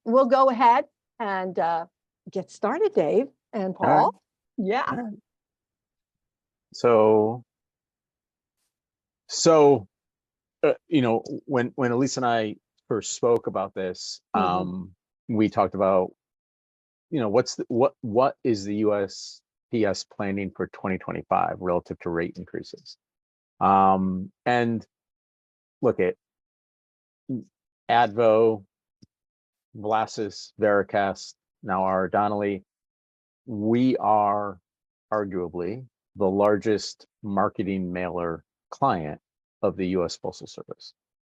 we'll go ahead and get started, Dave and All right. Paul. Yeah. All right. So, when Elise and I first spoke about this, we talked about, what is the USPS planning for 2025 relative to rate increases? And look at Advo, Vlasis, Veracast, now our Donnelly. We are arguably the largest marketing mailer client of the U.S. Postal Service.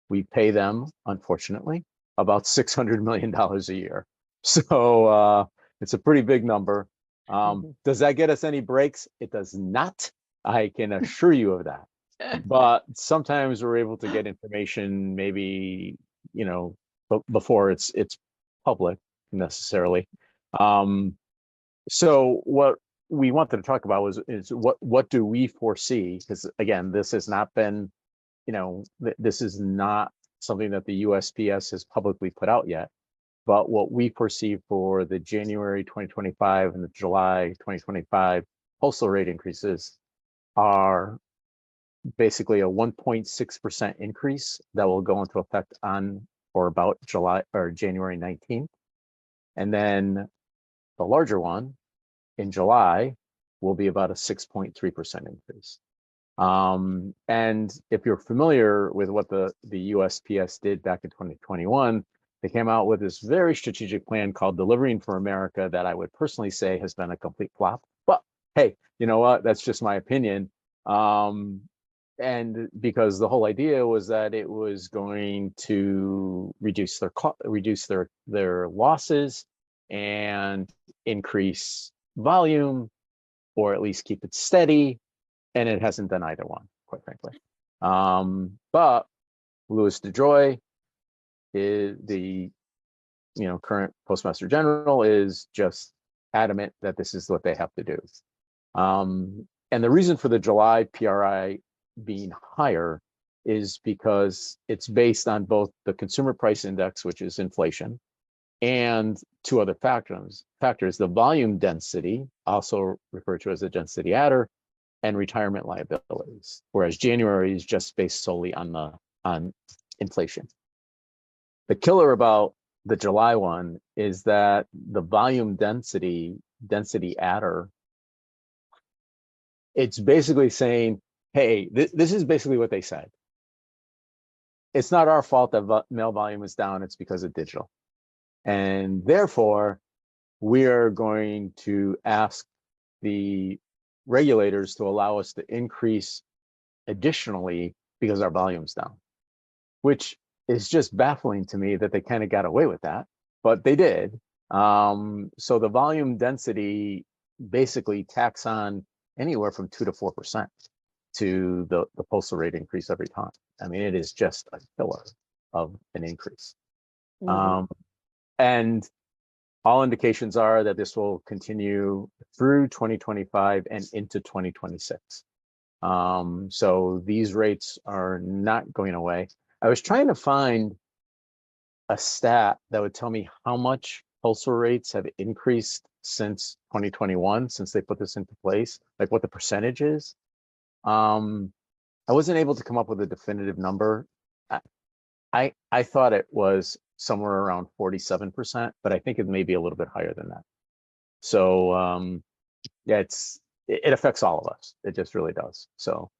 We pay them, unfortunately, about $600 million a year. So it's a pretty big number. Does that get us any breaks? It does not. I can assure you of that. But sometimes we're able to get information, maybe, before it's public necessarily. So what we wanted to talk about is what do we foresee? Because again, this has not been, this is not something that the USPS has publicly put out yet. But what we foresee for the January 2025 and the July 2025 postal rate increases are basically a 1.6% increase that will go into effect on or about July or January 19th. And then the larger one in July will be about a 6.3% increase. And if you're familiar with what the USPS did back in 2021, they came out with this very strategic plan called Delivering for America that I would personally say has been a complete flop. But hey, you know what? That's just my opinion. And because the whole idea was that it was going to reduce their losses and increase volume, or at least keep it steady, and it hasn't done either one, quite frankly. But Louis DeJoy, is the current Postmaster General, is just adamant that this is what they have to do. And the reason for the July PRI being higher is because it's based on both the consumer price index, which is inflation, and two other factors, the volume density, also referred to as the density adder, and retirement liabilities, whereas January is just based solely on inflation. The killer about the July one is that the volume density adder, it's basically saying, hey, this is basically what they said. It's not our fault that mail volume is down, it's because of digital. And therefore, we are going to ask the regulators to allow us to increase additionally because our volume's down, which is just baffling to me that they kind of got away with that, but they did. So the volume density basically tacks on anywhere from 2 to 4% to the postal rate increase every time. I mean, it is just a killer of an increase. And all indications are that this will continue through 2025 and into 2026. So these rates are not going away. I was trying to find a stat that would tell me how much postal rates have increased since 2021, since they put this into place, like what the percentage is. I wasn't able to come up with a definitive number. I thought it was somewhere around 47%, but I think it may be a little bit higher than that. So yeah, it affects all of us. It just really does. So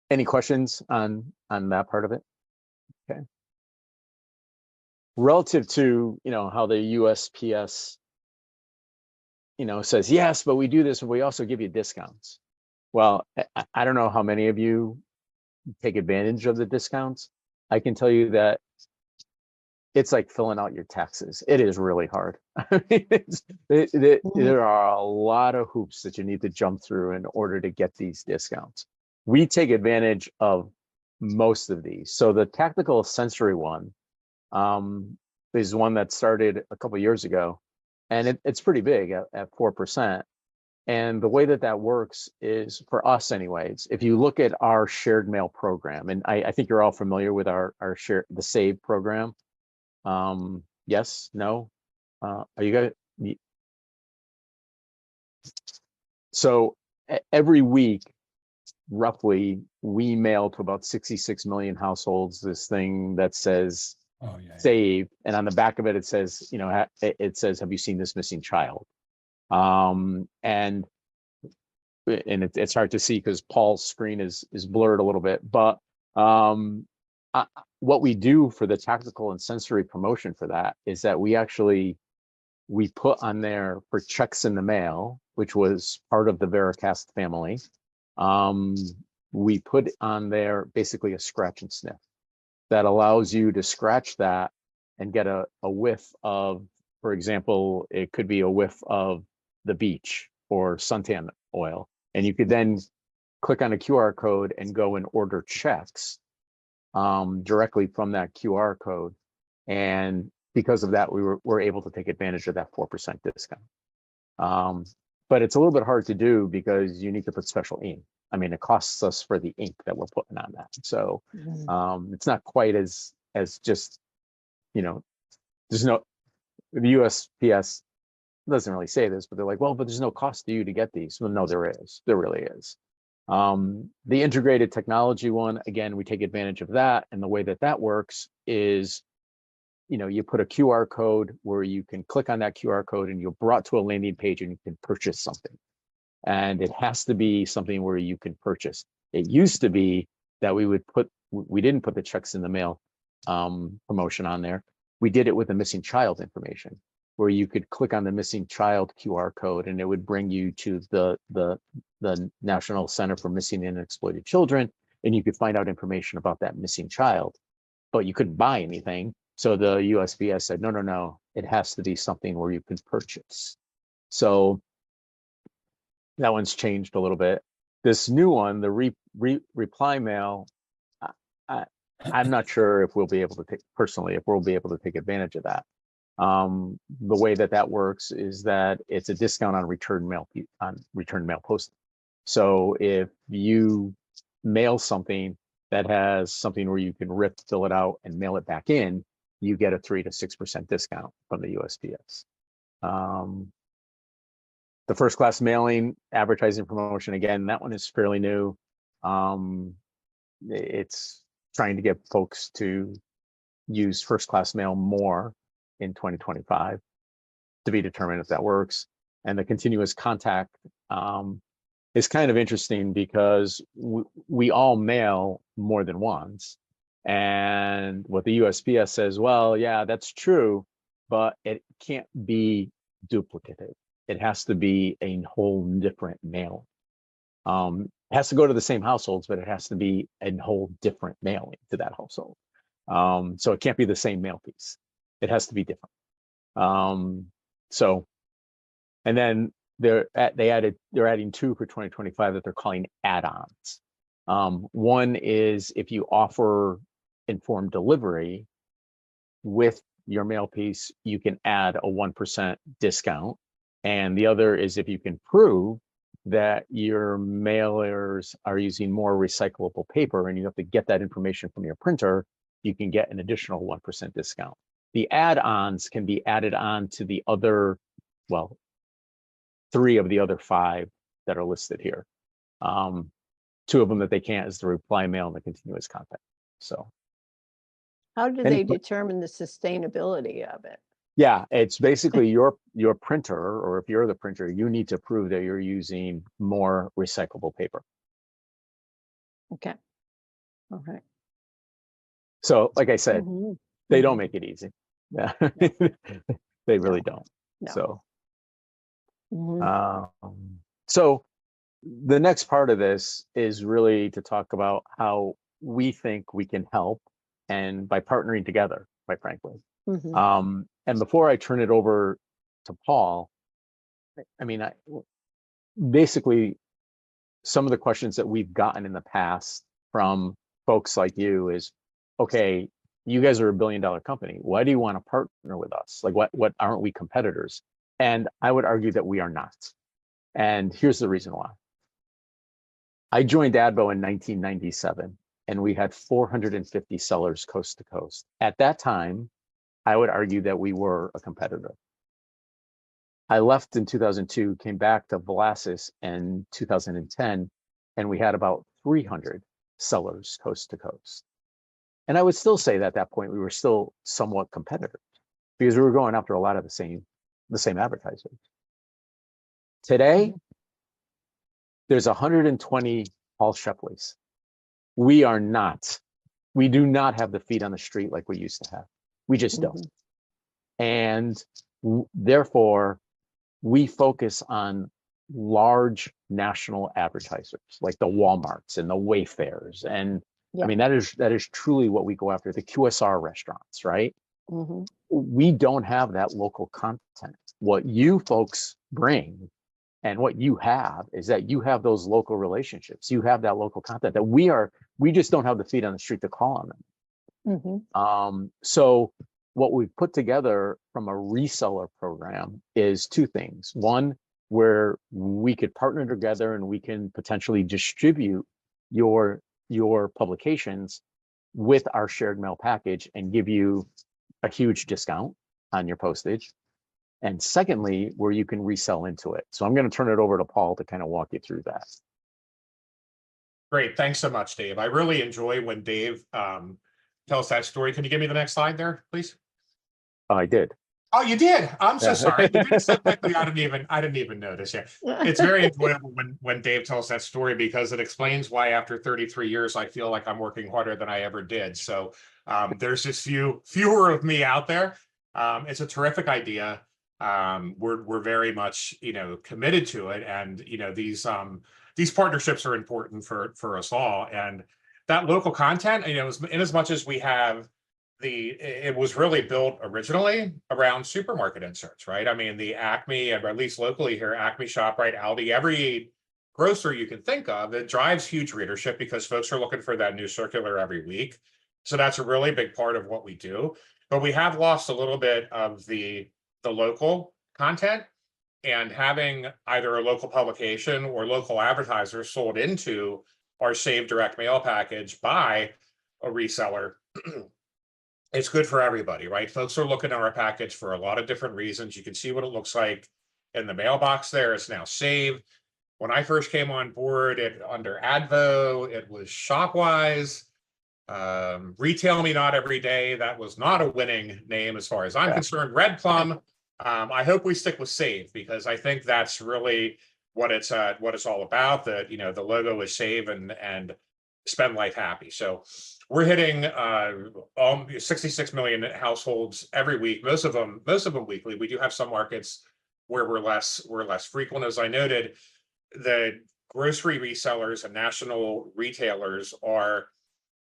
any questions on that part of it? Okay. Relative to how the USPS says, yes, but we do this and we also give you discounts. Well, I don't know how many of you take advantage of the discounts. I can tell you that it's like filling out your taxes. It is really hard. I mean, there are a lot of hoops that you need to jump through in order to get these discounts. We take advantage of most of these. So the tactical sensory one is one that started a couple of years ago, and it's pretty big at 4%. And the way that that works is, for us anyways, if you look at our shared mail program, and I think you're all familiar with our the SAVE program. Yes, no, are you guys? So every week, roughly, we mail to about 66 million households this thing that says Oh, yeah. SAVE, and on the back of it, it says, you know, it says, have you seen this missing child? And it's hard to see because Paul's screen is blurred a little bit, but what we do for the tactical and sensory promotion for that is that we put on there for checks in the mail, which was part of the Veracast family. We put on there basically a scratch and sniff that allows you to scratch that and get a whiff of, for example, it could be a whiff of the beach or suntan oil. And you could then click on a QR code and go and order checks directly from that QR code. And because of that, we're able to take advantage of that 4% discount. But it's a little bit hard to do because you need to put special ink. I mean, it costs us for the ink that we're putting on that. So it's not quite as just, you know, there's no, the USPS doesn't really say this, but they're like, well, but there's no cost to you to get these. Well, no, there is. There really is. The integrated technology one, again, we take advantage of that. And the way that that works is, you know, you put a QR code where you can click on that QR code and you're brought to a landing page and you can purchase something. And it has to be something where you can purchase. It used to be that we didn't put the checks in the mail promotion on there. We did it with the missing child information, where you could click on the missing child QR code and it would bring you to the National Center for Missing and Exploited Children, and you could find out information about that missing child, but you couldn't buy anything. So the USPS said, no, it has to be something where you can purchase. So that one's changed a little bit. This new one, the reply mail, I'm not sure if we'll be able to take advantage of that. The way that works is that it's a discount on return mail posting. So if you mail something that has something where you can fill it out and mail it back in, you get a 3 to 6% discount from the USPS. The first class mailing advertising promotion, again, that one is fairly new. It's trying to get folks to use first class mail more in 2025, to be determined if that works. And the continuous contact is kind of interesting because we all mail more than once. And what the USPS says, well, yeah, that's true, but it can't be duplicated. It has to be a whole different mail. It has to go to the same households, but it has to be a whole different mailing to that household. So it can't be the same mail piece. It has to be different. So, and then they're adding 2 for 2025 that they're calling add-ons. One is if you offer informed delivery with your mail piece, you can add a 1% discount. And the other is if you can prove that your mailers are using more recyclable paper and you have to get that information from your printer, you can get an additional 1% discount. The add-ons can be added on to the other, well, 3 of the other 5 that are listed here. 2 of them that they can't is the reply mail and the continuous contact. So how do they determine the sustainability of it? Yeah, it's basically your printer, or if you're the printer, you need to prove that you're using more recyclable paper. Okay. All right. So, like I said, they don't make it easy. Yeah, they really don't. No. So, so the next part of this is really to talk about how we think we can help, and by partnering together, quite frankly. And before I turn it over to Paul, I mean, basically, some of the questions that we've gotten in the past from folks like you is, okay, you guys are a $1 billion company. Why do you want to partner with us? Like, what aren't we competitors? And I would argue that we are not. And here's the reason why. I joined ADBO in 1997, and we had 450 sellers coast to coast. At that time, I would argue that we were a competitor. I left in 2002, came back to Velasas in 2010, and we had about 300 sellers coast to coast. And I would still say that at that point, we were still somewhat competitors because we were going after a lot of the same advertisers. Today, there's 120 Paul Sheplys. We do not have the feet on the street like we used to have. We just don't. And therefore, we focus on large national advertisers like the Walmarts and the Wayfairs. And I mean, that is truly what we go after, the QSR restaurants, right? We don't have that local content. What you folks bring and what you have is that you have those local relationships. You have that local content that we just don't have the feet on the street to call on them. So what we've put together from a reseller program is two things. One, where we could partner together and we can potentially distribute your publications with our shared mail package and give you a huge discount on your postage. And secondly, where you can resell into it. So I'm going to turn it over to Paul to kind of walk you through that. Great. Thanks so much, Dave. I really enjoy when Dave tells that story. Can you give me the next slide there, please? I did. Oh, you did. I'm so sorry. You did it so quickly. I didn't even notice. Yeah, it's very enjoyable when Dave tells that story because it explains why after 33 years I feel like I'm working harder than I ever did. So there's just fewer of me out there. It's a terrific idea. We're very much committed to it, and these partnerships are important for us all. And that local content, in as much as we have. It was really built originally around supermarket inserts, right? I mean, the Acme, or at least locally here, Acme, ShopRite, Aldi, every grocer you can think of, it drives huge readership because folks are looking for that new circular every week. So that's a really big part of what we do. But we have lost a little bit of the local content, and having either a local publication or local advertisers sold into our Save Direct Mail package by a reseller. It's good for everybody, right? Folks are looking at our package for a lot of different reasons. You can see what it looks like in the mailbox there. It's now saved. When I first came on board, under Advo, it was Shopwise. Retail Me Not Every Day. That was not a winning name as far as I'm concerned. Red Plum. I hope we stick with Save because I think that's really what it's all about. That the logo is Save and spend life happy. So we're hitting 66 million households every week. Most of them weekly. We do have some markets where we're less frequent. As I noted, the grocery resellers and national retailers are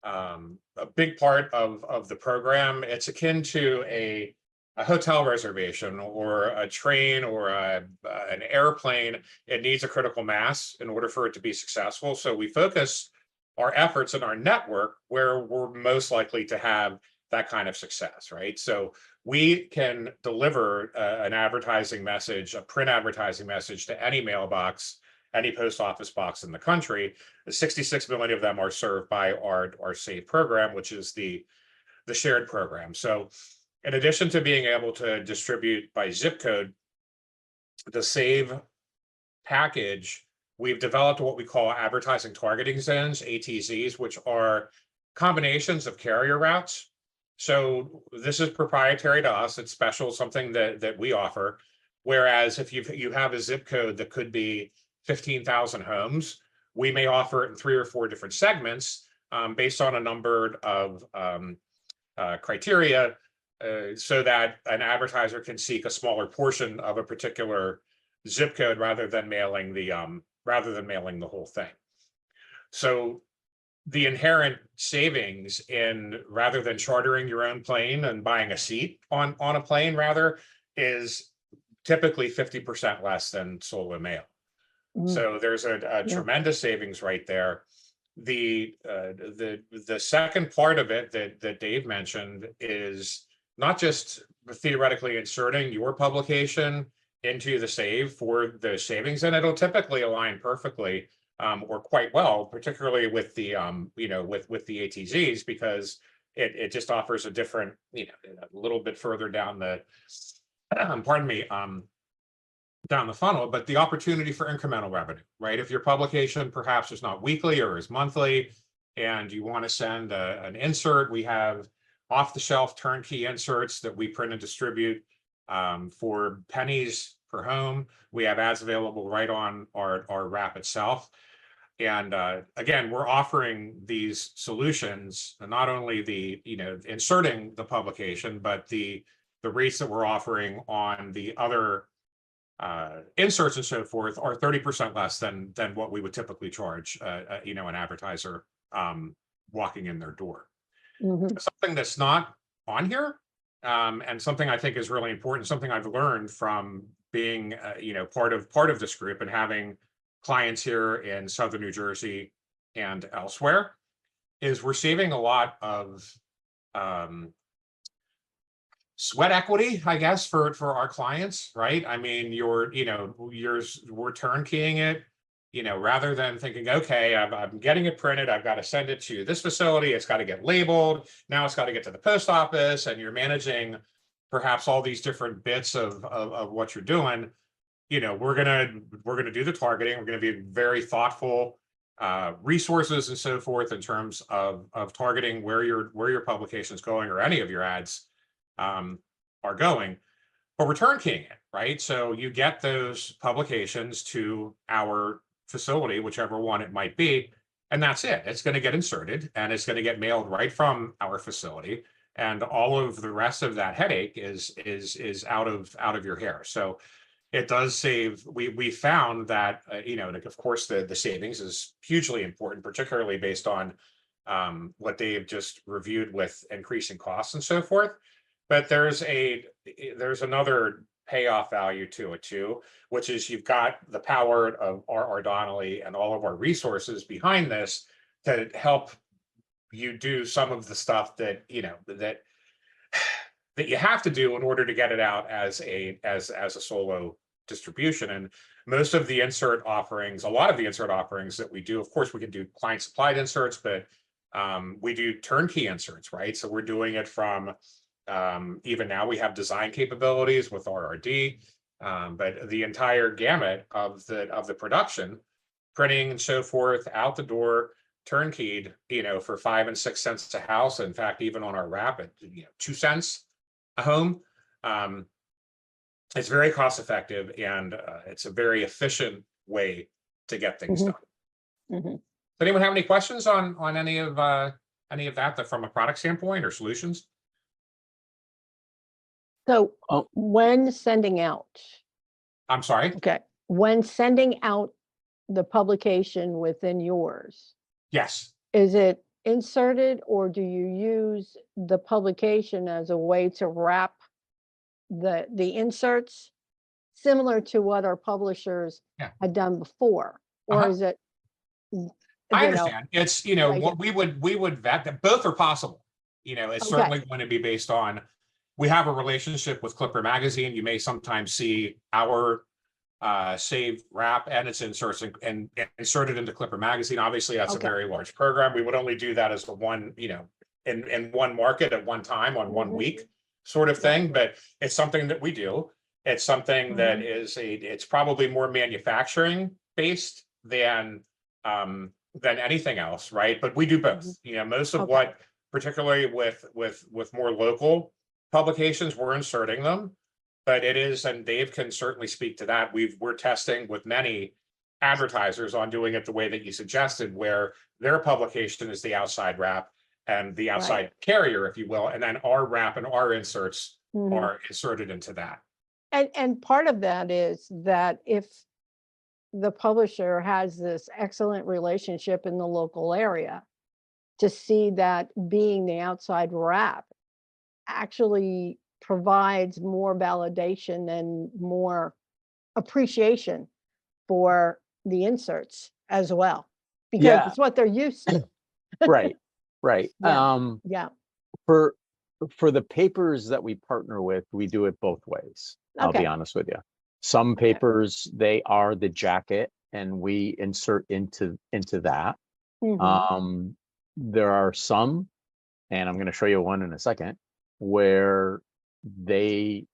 a big part of the program. It's akin to a hotel reservation or a train or an airplane. It needs a critical mass in order for it to be successful. So we focus our efforts in our network where we're most likely to have that kind of success, right? So we can deliver an advertising message, a print advertising message to any mailbox, any post office box in the country. 66 million of them are served by our SAVE program, which is the shared program. So in addition to being able to distribute by zip code, the SAVE package, we've developed what we call advertising targeting zones, ATZs, which are combinations of carrier routes. So this is proprietary to us. It's special, something that we offer. Whereas if you have a zip code that could be 15,000 homes, we may offer it in 3 or 4 different segments based on a number of criteria so that an advertiser can seek a smaller portion of a particular zip code rather than mailing the whole thing. So the inherent savings in, rather than chartering your own plane and buying a seat on a plane, rather, is typically 50% less than solo mail. So there's a tremendous savings right there. The second part of it that Dave mentioned is not just theoretically inserting your publication into the save for those savings, and it'll typically align perfectly or quite well, particularly with the with the ATZs, because it just offers a different, a little bit further down the pardon me, down the funnel, but the opportunity for incremental revenue, right? If your publication perhaps is not weekly or is monthly, and you want to send an insert, we have off-the-shelf turnkey inserts that we print and distribute for pennies per home. We have ads available right on our wrap itself. And again, we're offering these solutions, not only the, inserting the publication, but the rates that we're offering on the other inserts and so forth are 30% less than what we would typically charge, an advertiser walking in their door. Something that's not on here, and something I think is really important, something I've learned from being, part of this group and having clients here in Southern New Jersey and elsewhere, is we're saving a lot of sweat equity, I guess, for our clients, right? I mean, we're turnkeying it, rather than thinking, okay, I'm getting it printed, I've got to send it to this facility, it's got to get labeled, now it's got to get to the post office, and you're managing perhaps all these different bits of what you're doing. We're gonna do the targeting. We're gonna be very thoughtful resources and so forth in terms of targeting where your publication is going, or any of your ads are going, but we're turnkeying it, right? So you get those publications to our facility, whichever one it might be, and that's it. It's going to get inserted, and it's going to get mailed right from our facility, and all of the rest of that headache is out of your hair. So it does save. We found that of course the savings is hugely important, particularly based on what they've just reviewed with increasing costs and so forth. But there's another payoff value to it too, which is you've got the power of R. Donnelley and all of our resources behind this to help you do some of the stuff that that you have to do in order to get it out as a solo distribution. And most of the insert offerings, a lot of the insert offerings that we do, of course, we can do client supplied inserts, but we do turnkey inserts, right? So we're doing it from even now we have design capabilities with RRD, but the entire gamut of the production, printing and so forth, out the door, turnkeyed, for 5 and 6 cents a house. In fact, even on our wrap at 2 cents a home. It's very cost effective, and it's a very efficient way to get things done. Does anyone have any questions on any of that from a product standpoint or solutions? So when sending out, I'm sorry. okay, when sending out the publication within yours, Yes. is it inserted, or do you use the publication as a way to wrap the inserts, similar to what our publishers had done before? Or is it, I understand. It's, like what we would vet that both are possible. It's certainly going to be based on, we have a relationship with Clipper Magazine. You may sometimes see our saved wrap and its inserts and inserted into Clipper Magazine. Obviously, that's a very large program. We would only do that as a one, in one market at one time on 1 week sort of thing. But it's something that we do. It's something that is it's probably more manufacturing based than anything else, right? But we do both. Most of what, particularly with more local publications, we're inserting them. But it is, and Dave can certainly speak to that, we're testing with many advertisers on doing it the way that you suggested, where their publication is the outside wrap and the outside carrier, if you will, and then our wrap and our inserts are inserted into that. And part of that is that if the publisher has this excellent relationship in the local area, to see that being the outside wrap actually provides more validation and more appreciation for the inserts as well, because it's what they're used to. Right. Yeah. For the papers that we partner with, we do it both ways. I'll be honest with you. Some papers, they are the jacket and we insert into that. Mhm. There are some, and I'm going to show you one in a second, where they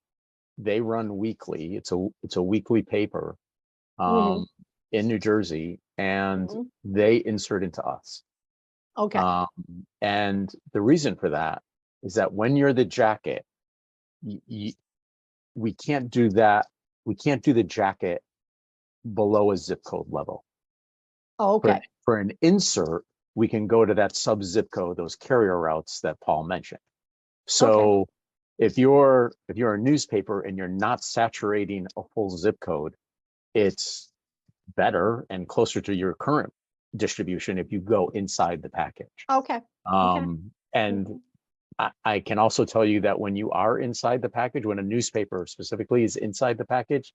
run weekly. It's a weekly paper Mhm. in New Jersey, and Mhm. they insert into us. Okay. And the reason for that is that when you're the jacket, we can't do that. We can't do the jacket below a zip code level. Okay. For an insert, we can go to that sub zip code, those carrier routes that Paul mentioned. So if you're a newspaper and you're not saturating a full zip code, it's better and closer to your current distribution if you go inside the package. Okay. And Mhm. I can also tell you that when you are inside the package, when a newspaper specifically is inside the package,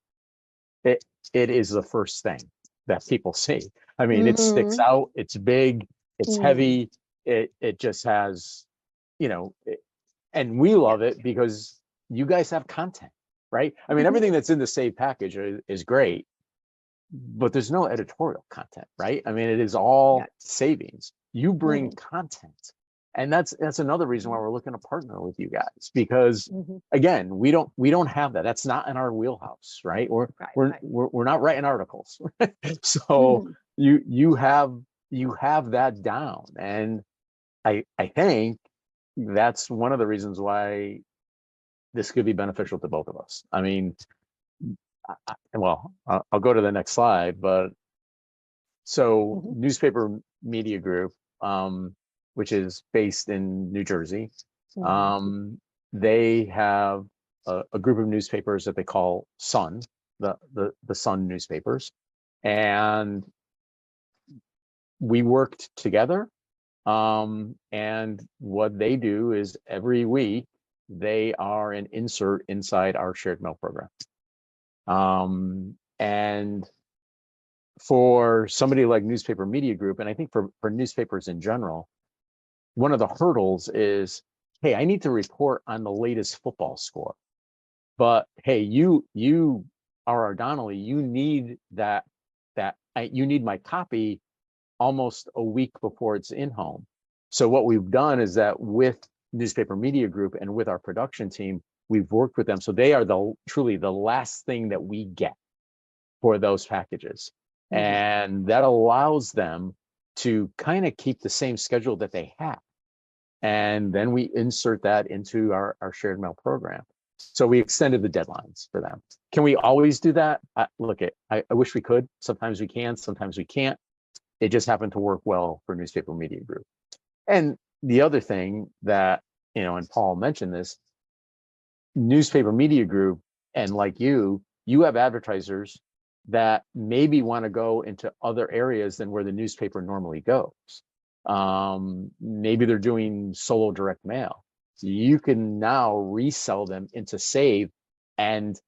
it is the first thing that people see. I mean, it sticks Mhm. out, it's big, it's Mhm. heavy, it just has, you know, and we Yeah. love it because you guys have content, right? I mean, everything that's in the save package is great, but there's no editorial content, right? I mean, it is Yeah. all savings. You bring Mhm. content. And that's another reason why we're looking to partner with you guys, because Mhm. again, we don't have that. That's not in our wheelhouse, right? We're Right. we're Right. we're not writing articles. So Mhm. you have that down. And I think that's one of the reasons why this could be beneficial to both of us. I mean, well, I'll go to the next slide, but so Mhm. Newspaper Media Group, which is based in New Jersey, Mhm. they have a group of newspapers that they call Sun, the Sun newspapers, and we worked together. And what they do is every week they are an insert inside our shared mail program. And for somebody like Newspaper Media Group, and I think for newspapers in general, one of the hurdles is, hey, I need to report on the latest football score. But hey, you R.R. Donnelly, you need you need my copy almost a week before it's in home. So what we've done is that with Newspaper Media Group and with our production team, we've worked with them. So they are truly the last thing that we get for those packages. Mhm. And that allows them to kind of keep the same schedule that they have. And then we insert that into our shared mail program. So we extended the deadlines for them. Can we always do that? I wish we could. Sometimes we can, sometimes we can't. It just happened to work well for Newspaper Media Group. And the other thing that, and Paul mentioned this, Newspaper Media Group, and like you have advertisers that maybe want to go into other areas than where the newspaper normally goes. Maybe they're doing solo direct mail. You can now resell them into Save, and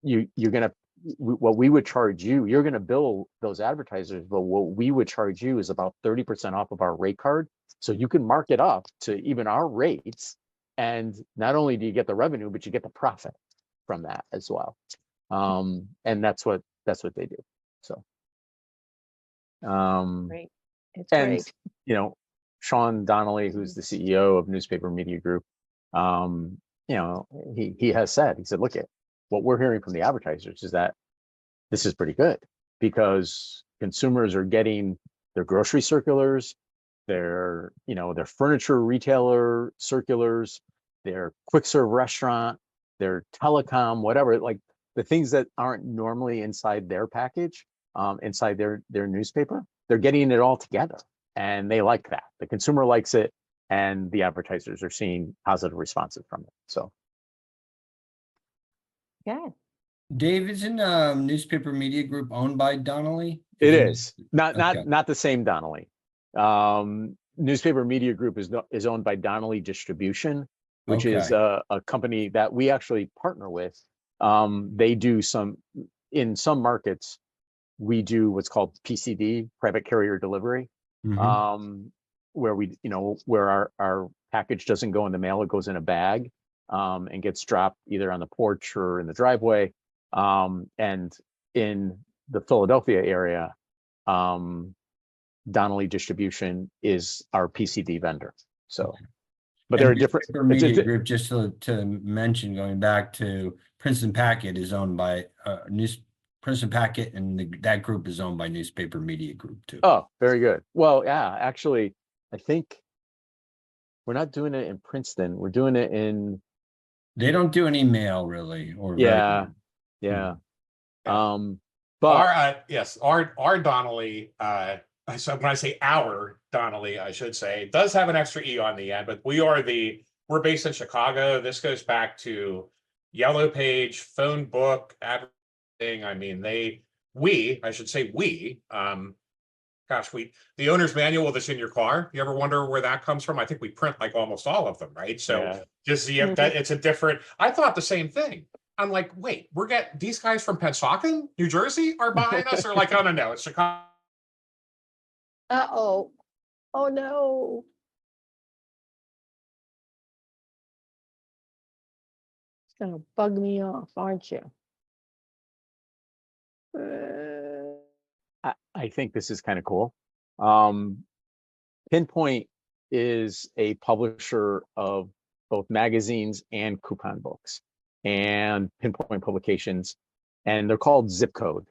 you're gonna what we would charge you. You're gonna bill those advertisers, but what we would charge you is about 30% off of our rate card. So you can mark it up to even our rates, and not only do you get the revenue, but you get the profit from that as well. And that's what they do. So Great. It's and great. Sean Donnelly, who's the CEO of Newspaper Media Group, he has said, look at what we're hearing from the advertisers is that this is pretty good because consumers are getting their grocery circulars, their furniture retailer circulars, their quick serve restaurant, their telecom, whatever, like the things that aren't normally inside their package, inside their newspaper, they're getting it all together. And they like that. The consumer likes it, and the advertisers are seeing positive responses from it. So Yeah. Dave, isn't Newspaper Media Group owned by Donnelly? it is Okay. not the same Donnelly. Newspaper Media Group is owned by Donnelly Distribution, which is Okay. a company that we actually partner with. They do in some markets, we do what's called PCD, private carrier delivery, Mhm. where where our package doesn't go in the mail, it goes in a bag, and gets dropped either on the porch or in the driveway. And in the Philadelphia area, Donnelly Distribution is our PCD vendor. So, but there are different. Newspaper Media Group, just to mention, going back to Princeton Packet is owned by Princeton Packet, and that group is owned by Newspaper Media Group too. Oh, very good. Well, yeah, actually, I think we're not doing it in Princeton. We're doing it in. They don't do any mail really, or Yeah, Yeah. but our Donnelly, so when I say our Donnelly, I should say, does have an extra E on the end, but we're based in Chicago. This goes back to Yellow Page, phone book, advertising. I mean, I should say the owner's manual that's in your car. You ever wonder where that comes from? I think we print like almost all of them, right? So yeah. just that it's a different, I thought the same thing. I'm like, wait, these guys from Pennsauken, New Jersey are behind us, or like, oh no, it's Chicago. Uh-oh. Oh, no. It's gonna bug me off, aren't you? I think this is kind of cool. Pinpoint is a publisher of both magazines and coupon books, and Pinpoint Publications, and they're called Zip Code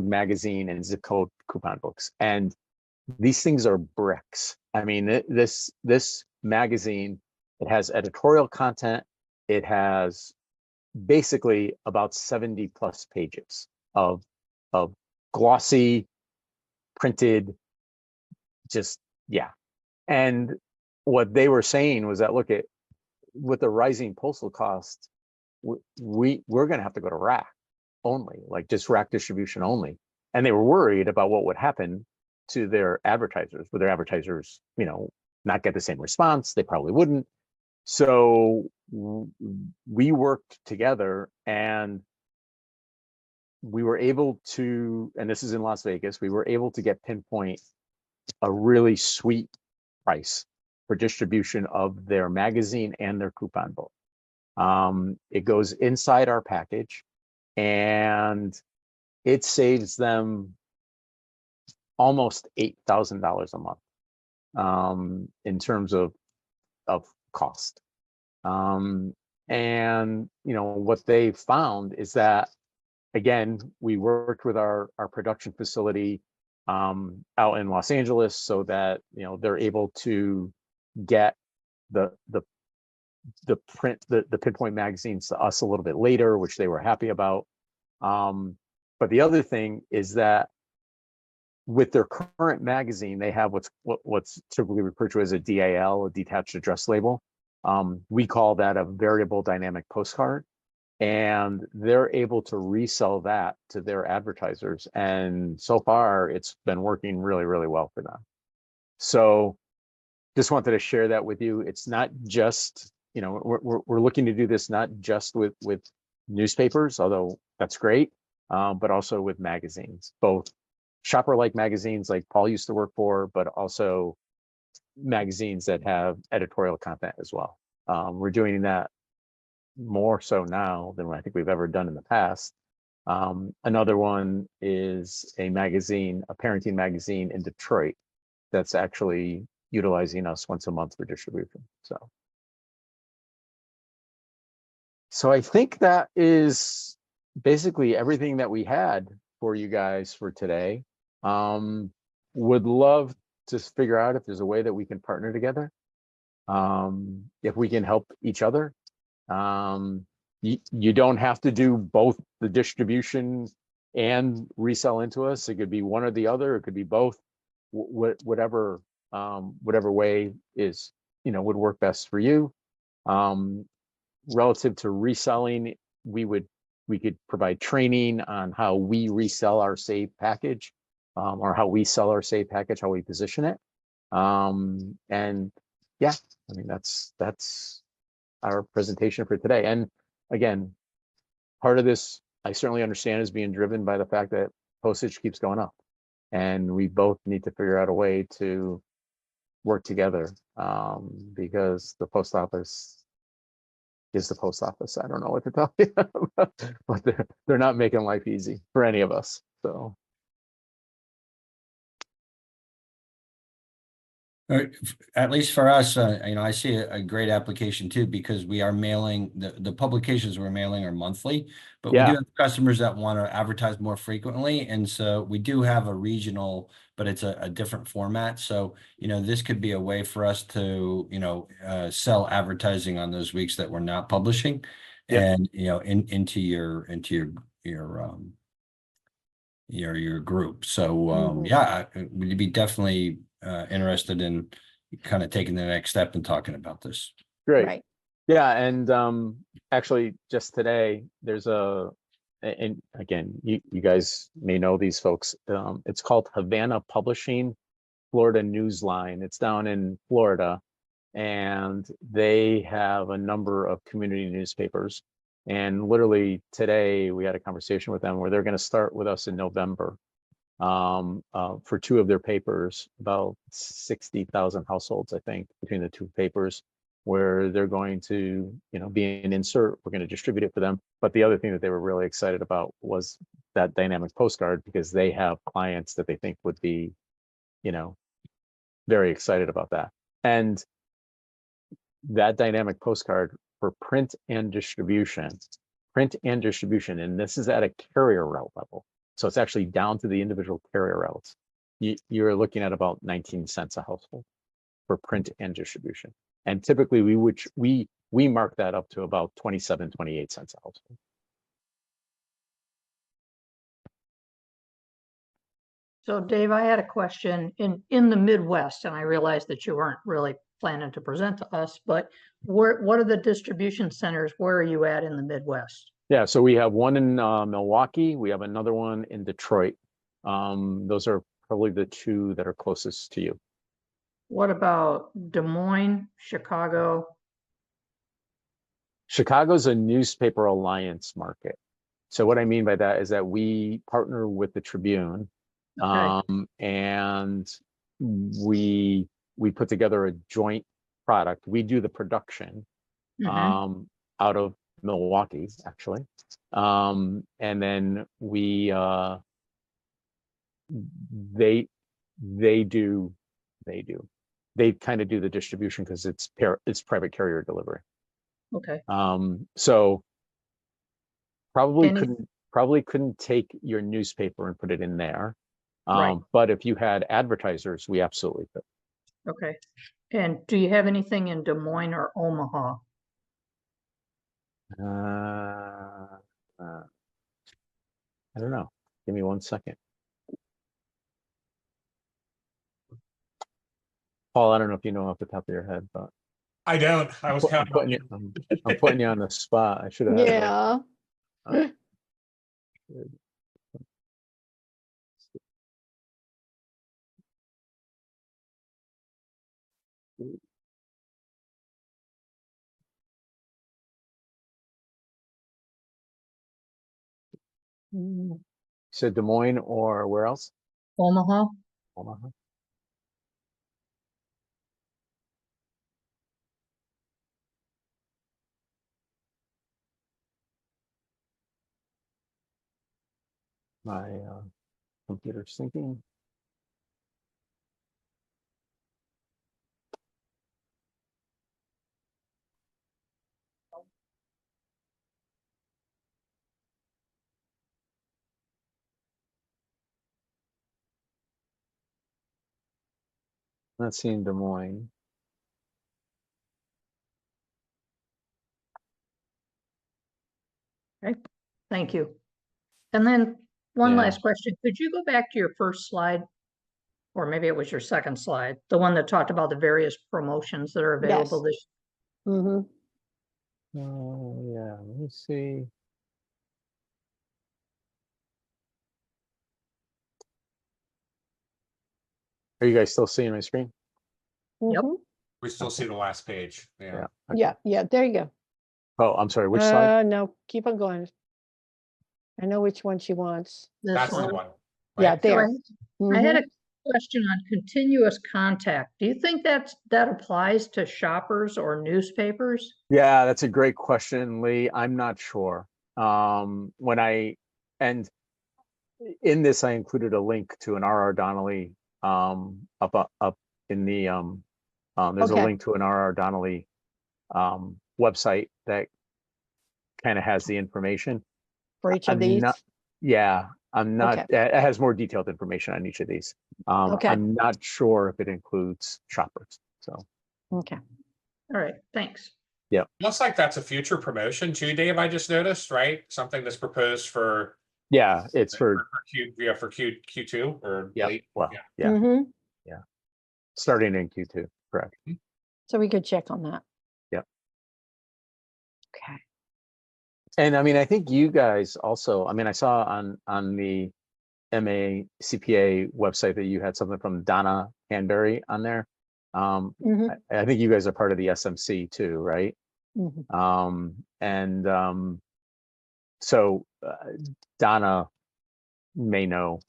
Magazine and Zip Code Coupon Books. And these things are bricks. I mean, this magazine, it has editorial content. It has basically about 70 plus pages of glossy printed, just, yeah. And what they were saying was that, look, with the rising postal cost, we're going to have to go to rack only, like just rack distribution only. And they were worried about what would happen to their advertisers. Would their advertisers, not get the same response? They probably wouldn't. So we worked together, and we were able to, and this is in Las Vegas, we were able to get Pinpoint a really sweet price for distribution of their magazine and their coupon book. It goes inside our package, and it saves them almost $8,000 a month in terms of cost. And what they found is that, again, we worked with our production facility out in Los Angeles, so that they're able to get the Pinpoint magazines to us a little bit later, which they were happy about. But the other thing is that with their current magazine, they have what's typically referred to as a DAL, a detached address label. We call that a variable dynamic postcard. And they're able to resell that to their advertisers. And so far, it's been working really, really well for them. So just wanted to share that with you. It's not just, we're looking to do this not just with newspapers, although that's great, but also with magazines, both shopper-like magazines like Paul used to work for, but also magazines that have editorial content as well. We're doing that more so now than I think we've ever done in the past. Another one is a parenting magazine in Detroit that's actually utilizing us once a month for distribution. So I think that is basically everything that we had for you guys for today. Would love to figure out if there's a way that we can partner together, if we can help each other. You don't have to do both the distribution and resell into us. It could be one or the other. It could be both. Whatever way is would work best for you. Relative to reselling, we could provide training on how we resell our save package, or how we sell our save package, how we position it. And yeah, I mean that's our presentation for today. And again, part of this, I certainly understand, is being driven by the fact that postage keeps going up, and we both need to figure out a way to work together, because the post office is the post office. I don't know what to tell you, but they're not making life easy for any of us. So At least for us, I see a great application too, because we are mailing, the publications we're mailing are monthly, but we do yeah, have customers that want to advertise more frequently. And so we do have a regional, but it's a different format. So, this could be a way for us to, sell advertising on those weeks that we're not publishing. Yep. And, into your group. So, yeah, we'd be definitely interested in kind of taking the next step and talking about this. great. Right. Yeah, and actually, just today, there's and again, you guys may know these folks. It's called Havana Publishing Florida Newsline. It's down in Florida, and they have a number of community newspapers. And literally today, we had a conversation with them where they're going to start with us in November for 2 of their papers, about 60,000 households, I think, between the 2 papers, where they're going to, be an insert. We're going to distribute it for them. But the other thing that they were really excited about was that dynamic postcard, because they have clients that they think would be, very excited about that. And that dynamic postcard for print and distribution, and this is at a carrier route level. So it's actually down to the individual carrier routes. You're looking at about 19 cents a household for print and distribution. And typically we mark that up to about 27, 28 cents a household. So Dave, I had a question in the Midwest, and I realized that you weren't really planning to present to us, but what are the distribution centers? Where are you at in the Midwest? Yeah, so we have one in Milwaukee. We have another one in Detroit. Those are probably the 2 that are closest to you. What about Des Moines, Chicago? Chicago's a newspaper alliance market. So what I mean by that is that we partner with the Tribune, Okay. and we put together a joint product. We do the production Mhm. out of Milwaukee, actually, and then they kind of do the distribution because it's private carrier delivery. Okay. So probably Any- couldn't take your newspaper and put it in there. Right. But if you had advertisers, we absolutely could. Okay. And do you have anything in Des Moines or Omaha? I don't know. Give me 1 second. Paul, I don't know if you know off the top of your head, but I don't. I was I'm counting on putting you. I'm putting you on the spot. I should have had it right. Yeah. So Des Moines or where else? Omaha? Omaha. My computer's thinking. Not seeing Des Moines. Okay. Thank you. And then one Yeah. last question. Could you go back to your first slide? Or maybe it was your second slide, the one that talked about the various promotions that are available Yes. this. Mm-hmm. Oh yeah, let me see. Are you guys still seeing my screen? Yep. Mm-hmm. We still see the last page. Yeah. Okay. Yeah, there you go. Oh, I'm sorry, which slide? No, keep on going. I know which one she wants. This That's the one. one. Yeah, right? So there. I had Mhm. question on continuous contact. Do you think that applies to shoppers or newspapers? Yeah, that's a great question, Lee. I'm not sure. And in this, I included a link to an R.R. Donnelly up in the there's a Okay. link to an R.R. Donnelly website that kind of has the information. For each of I'm these? not, yeah, I'm not, Okay. it has more detailed information on each of these. Okay. I'm not sure if it includes shoppers, so. Okay. All right, thanks. Looks like that's a future promotion too, Dave, I just noticed, right? Something that's proposed for Yeah, it's for, Q2 or yeah, late. well, Yeah. yeah, Mhm. starting in Q2, correct. So we could check on that. Yep. Okay. And I mean, I think you guys also, I mean, I saw on the MA CPA website that you had something from Donna Hanbury on there. Mhm. I think you guys are part of the SMC too, right? Mhm. So Donna may know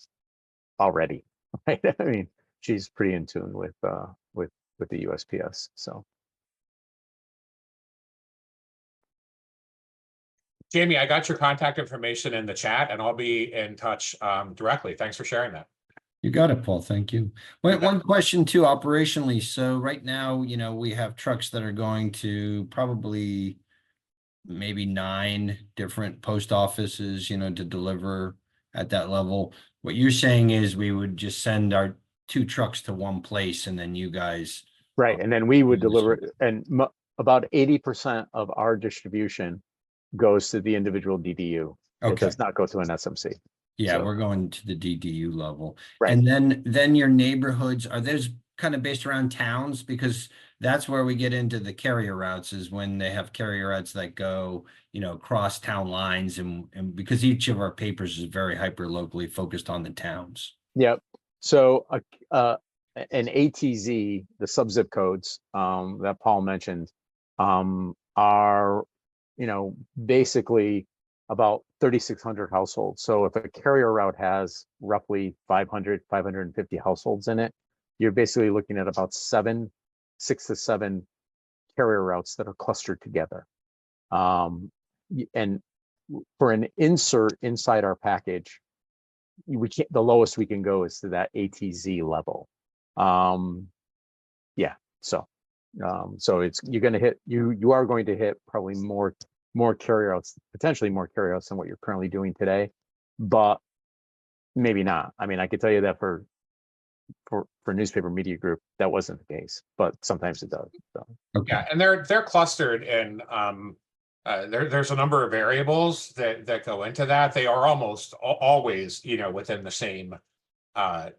already, right? I mean, she's pretty in tune with the USPS. So Jamie, I got your contact information in the chat and I'll be in touch directly. Thanks for sharing that. You got it, Paul. Thank you. One question too, operationally. So right now, we have trucks that are going to probably maybe 9 different post offices, to deliver at that level. What you're saying is we would just send our 2 trucks to one place and then you guys. right, and then we would do this deliver, and about 80% of our distribution goes to the individual DDU. It Okay. does not go to an SMC. Yeah, So- we're going to the DDU level. Right. And then your neighborhoods, are those kind of based around towns? Because that's where we get into the carrier routes, is when they have carrier routes that go, cross town lines, and because each of our papers is very hyper locally focused on the towns. Yep. So an ATZ, the sub zip codes that Paul mentioned, are basically about 3,600 households. So if a carrier route has roughly 550 households in it, you're basically looking at about 6 to 7 carrier routes that are clustered together. And for an insert inside our package, we can't, the lowest we can go is to that ATZ level. Yeah, so it's, you're going to hit, you are going to hit probably more carryouts, potentially more carryouts than what you're currently doing today, but maybe not. I mean, I could tell you that for Newspaper Media Group, that wasn't the case, but sometimes it does. So. Okay. Yeah, and they're clustered in there's a number of variables that go into that. They are almost always, within the same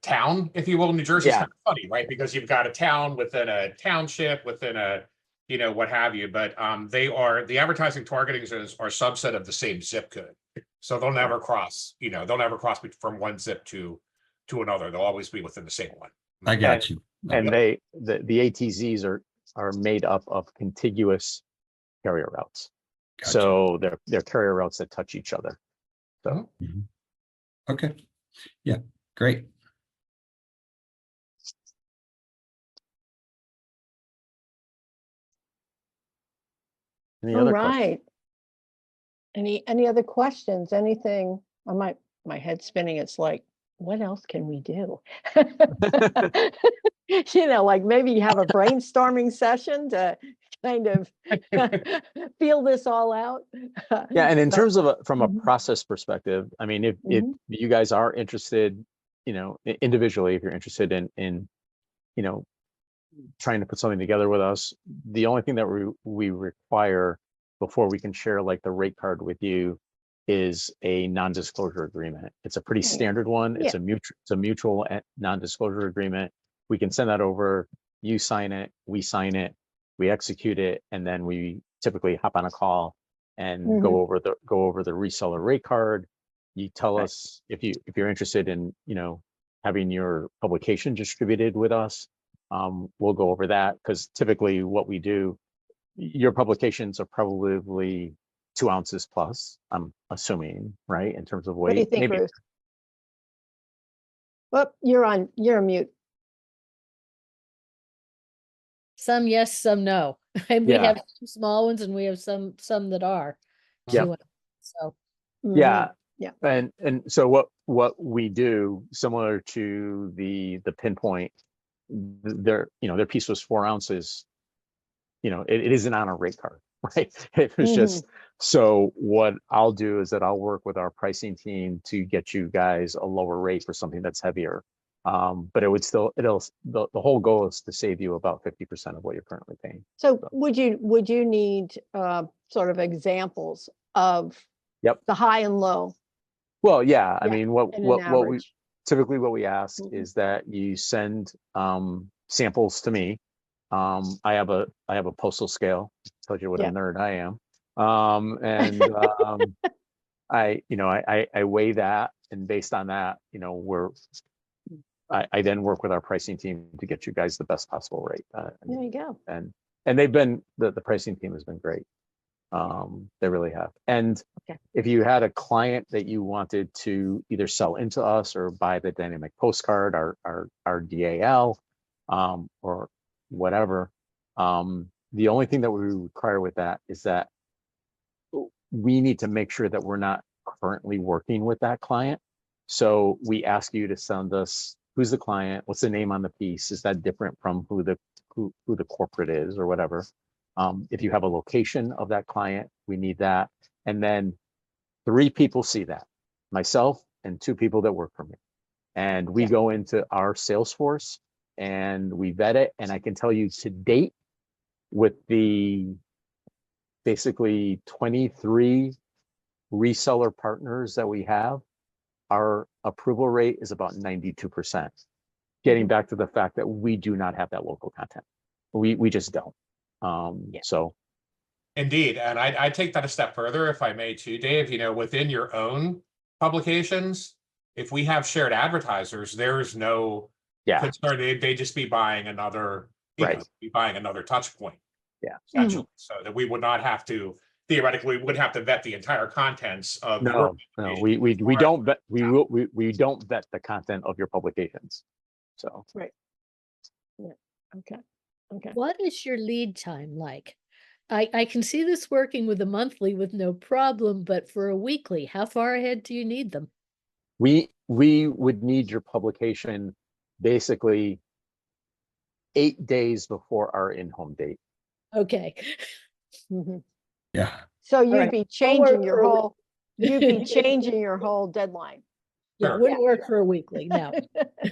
town, if you will. New Jersey's Yeah. kind of funny, right? Because you've got a town within a township, within a, what have you, but the advertising targeting are subset of the same zip code. So they'll never cross, from one zip to another. They'll always be within the same one. I got you. And Okay. the ATZs are made up of contiguous carrier routes. Gotcha. So they're carrier routes that touch each other. So Mhm. Okay. Yeah, great. any All other questions? right. Any other questions? Anything? My head's spinning. It's like, what else can we do? Like maybe you have a brainstorming session to kind of feel this all out. Yeah, and in But- terms of from a Mhm. process perspective, I mean, if Mhm. you guys are interested, individually, if you're interested in trying to put something together with us, the only thing that we require before we can share like the rate card with you is a non-disclosure agreement. It's a pretty Yeah. standard one. It's Yeah. a mutual non-disclosure agreement. We can send that over, you sign it, we sign it, we execute it, and then we typically hop on a call and go over the reseller rate card. You tell Right. us if you're interested in having your publication distributed with us. We'll go over that because typically what we do, your publications are probably 2 ounces plus, I'm assuming, right? In terms of weight. What do you think, Maybe Ruth? Well, you're on mute. Some yes, some no. And we Yeah. have some small ones and we have some that are. Yep. too. So, Mhm. Yeah. Yeah. And so what we do, similar to the pinpoint, their their piece was 4 ounces. It isn't on a rate card, right? It was just, so what I'll do is that I'll work with our pricing team to get you guys a lower rate for something that's heavier. But it would still, the whole goal is to save you about 50% of what you're currently paying. So would you need sort of examples of Yep. the high and low Well, yeah, I Yeah, mean, and an what we average? typically what we ask Mhm. is that you send samples to me. I have a postal scale. Told you what Yeah. a nerd I am. And I weigh that, and based on that, I then work with our pricing team to get you guys the best possible rate. There you go. And they've been, the pricing team has been great. They really have. And Okay. if you had a client that you wanted to either sell into us or buy the dynamic postcard, our DAL, or whatever, the only thing that we require with that is that we need to make sure that we're not currently working with that client. So we ask you to send us, who's the client, what's the name on the piece, is that different from who the corporate is or whatever. If you have a location of that client, we need that. And then 3 people see that, myself and 2 people that work for me. And we Yeah. go into our Salesforce and we vet it. And I can tell you to date, with the basically 23 reseller partners that we have, our approval rate is about 92%. Getting back to the fact that we do not have that local content. We just don't. Yeah. So Indeed, and I take that a step further, if I may, too, Dave. Within your own publications, if we have shared advertisers, there's no yeah, concern. They just be buying another, right. be buying another touch point. Yeah. Essentially, so that we would not have to, theoretically, we would have to vet the entire contents of your No, publication. we don't vet, we don't vet the content of your publications. So Okay. Okay. what is your lead time like? I can see this working with a monthly with no problem, but for a weekly, how far ahead do you need them? we would need your publication basically 8 days before our in-home date. Okay. Mhm. Yeah. So you'd right. be work changing for your a week. whole, you'd be changing your whole deadline. Yeah, Sure. wouldn't work for a weekly, no.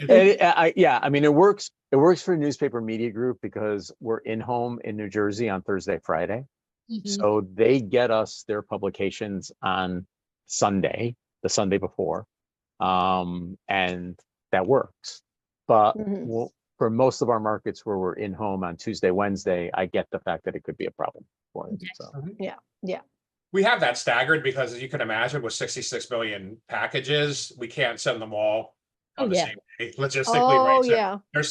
Yeah, I mean, it works for Newspaper Media Group because we're in-home in New Jersey on Thursday, Friday. Mhm. So they get us their publications on Sunday, the Sunday before. And that works. But Mhm. for most of our markets where we're in-home on Tuesday, Wednesday, I get the fact that it could be a problem for them. Okay. So Yeah. We have that staggered because, as you can imagine, with 66 billion packages, we can't send them all on Oh, the yeah. same day logistically, Oh, right? So yeah. there's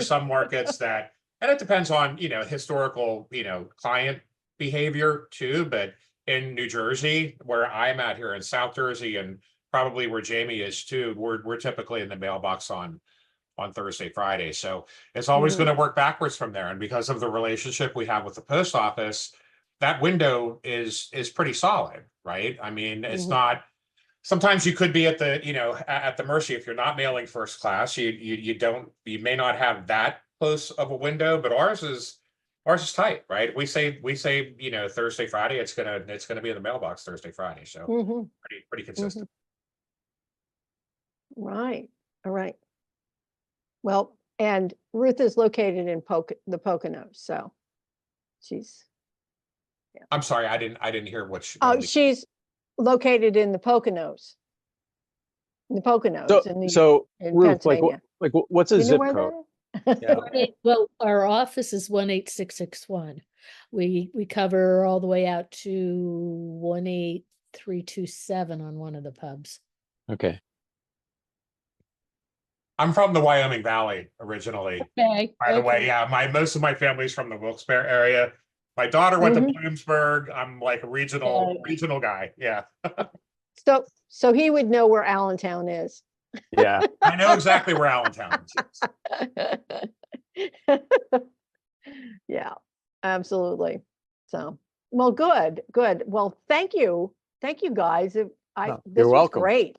some markets that, and it depends on, historical, client behavior too. But in New Jersey, where I'm at here in South Jersey, and probably where Jamie is too, we're typically in the mailbox on Thursday, Friday. So it's always Mhm. going to work backwards from there. And because of the relationship we have with the post office, that window is pretty solid, right? I mean, it's Mhm. not, sometimes you could be at the, at the mercy. If you're not mailing first class, you may not have that close of a window, but ours is tight, right? We say, Thursday, Friday, it's gonna be in the mailbox Thursday, Friday. So Mhm. pretty consistent. Right. All right. Well, and Ruth is located in the Poconos, so she's, I'm sorry, I didn't hear what oh, she's located in the Poconos. In the Poconos in Ruth, Pennsylvania. what's a You know zip where code? that is? Yeah. Well, our office is 18661. We cover all the way out to 18327 on one of the pubs. Okay. I'm from the Wyoming Valley originally. Okay. By the way, yeah, most of my family's from the Wilkes-Barre area. My daughter went to Bloomsburg. I'm like a regional guy. Yeah. So he would know where Allentown is. Yeah. I know exactly where Allentown is. Yeah, absolutely. So, well, good, good. Well, thank you. Thank you, guys. No, This you're was welcome. great.